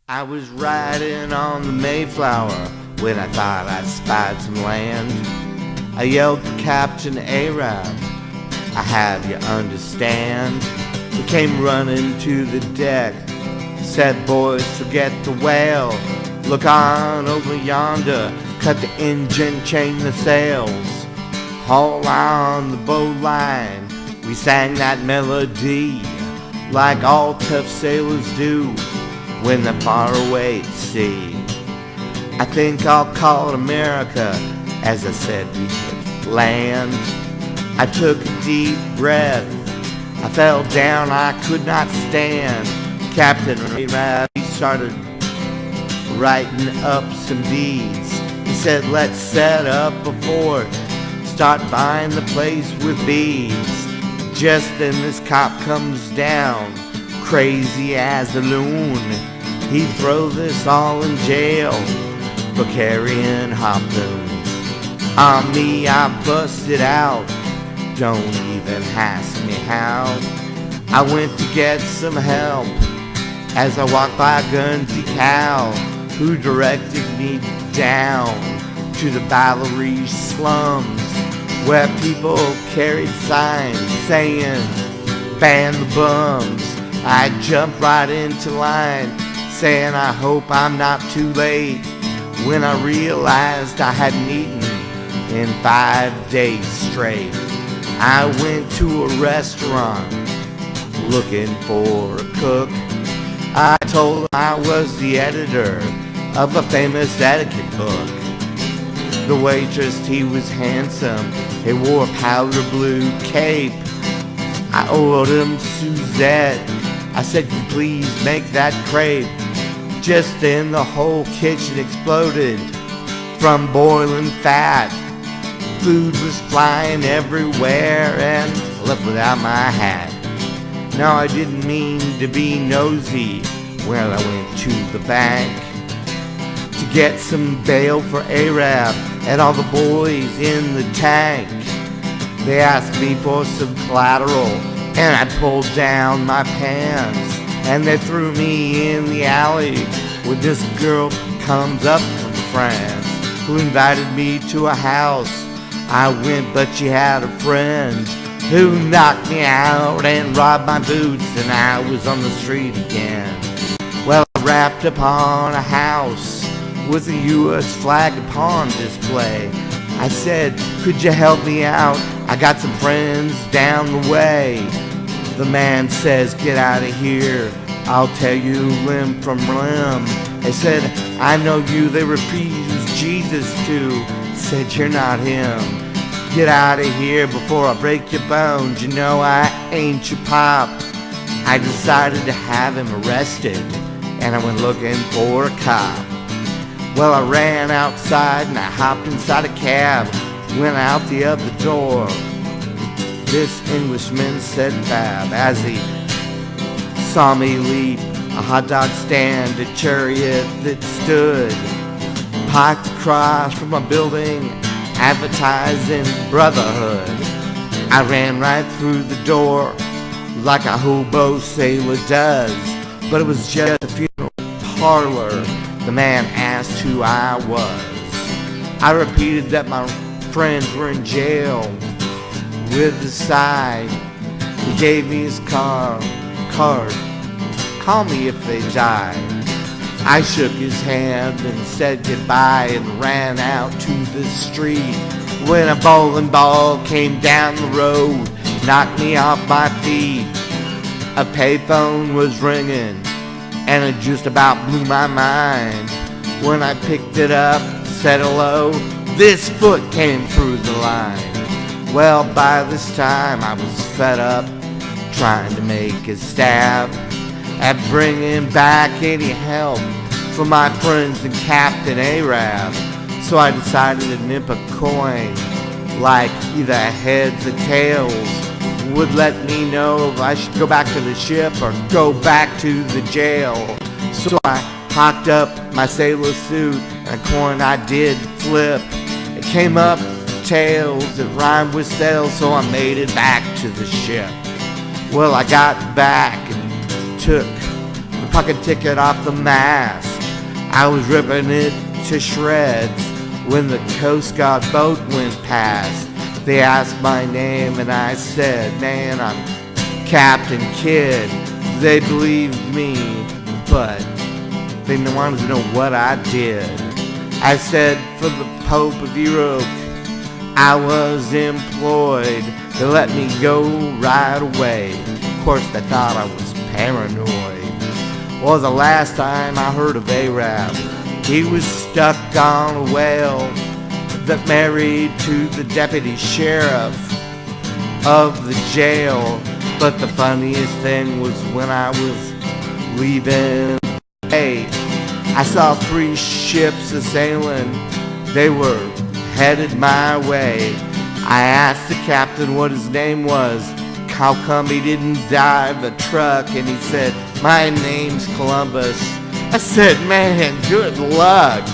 I was riding on the Mayflower when I thought I spied some land. I yelled for Captain Arab, I have you understand. He came running to the deck, said, boys, forget the whale. Look on over yonder, cut the engine, chain the sails. Haul on the bowline, we sang that melody like all tough sailors do when they're far away at sea. I think I'll call it America, as I said we hit land. I took a deep breath, I fell down, I could not stand. Captain Arab, he started writing up some deeds. He said, let's set up a fort, start buying the place with beads. Just then this cop comes down, crazy as a loon. He'd throw this all in jail for carrying harpoons. On me I busted out, don't even ask me how. I went to get some help as I walked by Gunsy Cow, who directed me down to the Valerie slums, where people carried signs saying, ban the bums. I jumped right into line, saying I hope I'm not too late, when I realized I hadn't eaten in 5 days straight. I went to a restaurant looking for a cook. I told him I was the editor of a famous etiquette book. The waitress, he was handsome, he wore a powder blue cape. I ordered him Suzette, I said, can you please make that crepe? Just then the whole kitchen exploded from boiling fat. Food was flying everywhere and I left without my hat. Now I didn't mean to be nosy when I went to the bank to get some bail for Arab and all the boys in the tank. They asked me for some collateral and I pulled down my pants, and they threw me in the alley when this girl comes up from France who invited me to a house. I went, but she had a friend who knocked me out and robbed my boots, and I was on the street again. Well, I rapped upon a house with a U.S. flag upon display. I said, could you help me out? I got some friends down the way. The man says, get out of here, I'll tell you limb from limb. They said, I know you, they refused Jesus to. Said, you're not him. Get out of here before I break your bones. You know I ain't your pop. I decided to have him arrested, and I went looking for a cop. Well, I ran outside and I hopped inside a cab, went out the other door. This Englishman said fab as he saw me leap a hot dog stand, a chariot that stood parked across from a building advertising brotherhood. I ran right through the door like a hobo sailor does, but it was just a funeral parlor. The man asked who I was. I repeated that my friends were in jail. With a sigh, he gave me his card. Call me if they die. I shook his hand and said goodbye and ran out to the street when a bowling ball came down the road, knocked me off my feet. A payphone was ringing and it just about blew my mind. When I picked it up, said hello, this foot came through the line. Well, by this time I was fed up trying to make a stab at bringing back any help from my friends and Captain Arab. So I decided to nip a coin, like either heads or tails, would let me know if I should go back to the ship or go back to the jail. So I hocked up my sailor suit and a coin I did flip. It came up tails that rhymed with sails, so I made it back to the ship. Well, I got back and took the pocket ticket off the mast. I was ripping it to shreds when the Coast Guard boat went past. They asked my name and I said, man, I'm Captain Kidd. They believed me, but they wanted to know what I did. I said, for the Pope of Europe, I was employed. They let me go right away. Of course, they thought I was paranoid. Well, the last time I heard of Arab, he was stuck on a whale that married to the deputy sheriff of the jail. But the funniest thing was when I was leaving, hey, I saw 3 ships a-sailing. They were headed my way. I asked the captain what his name was, how come he didn't dive a truck, and he said, my name's Columbus. I said, man, good luck.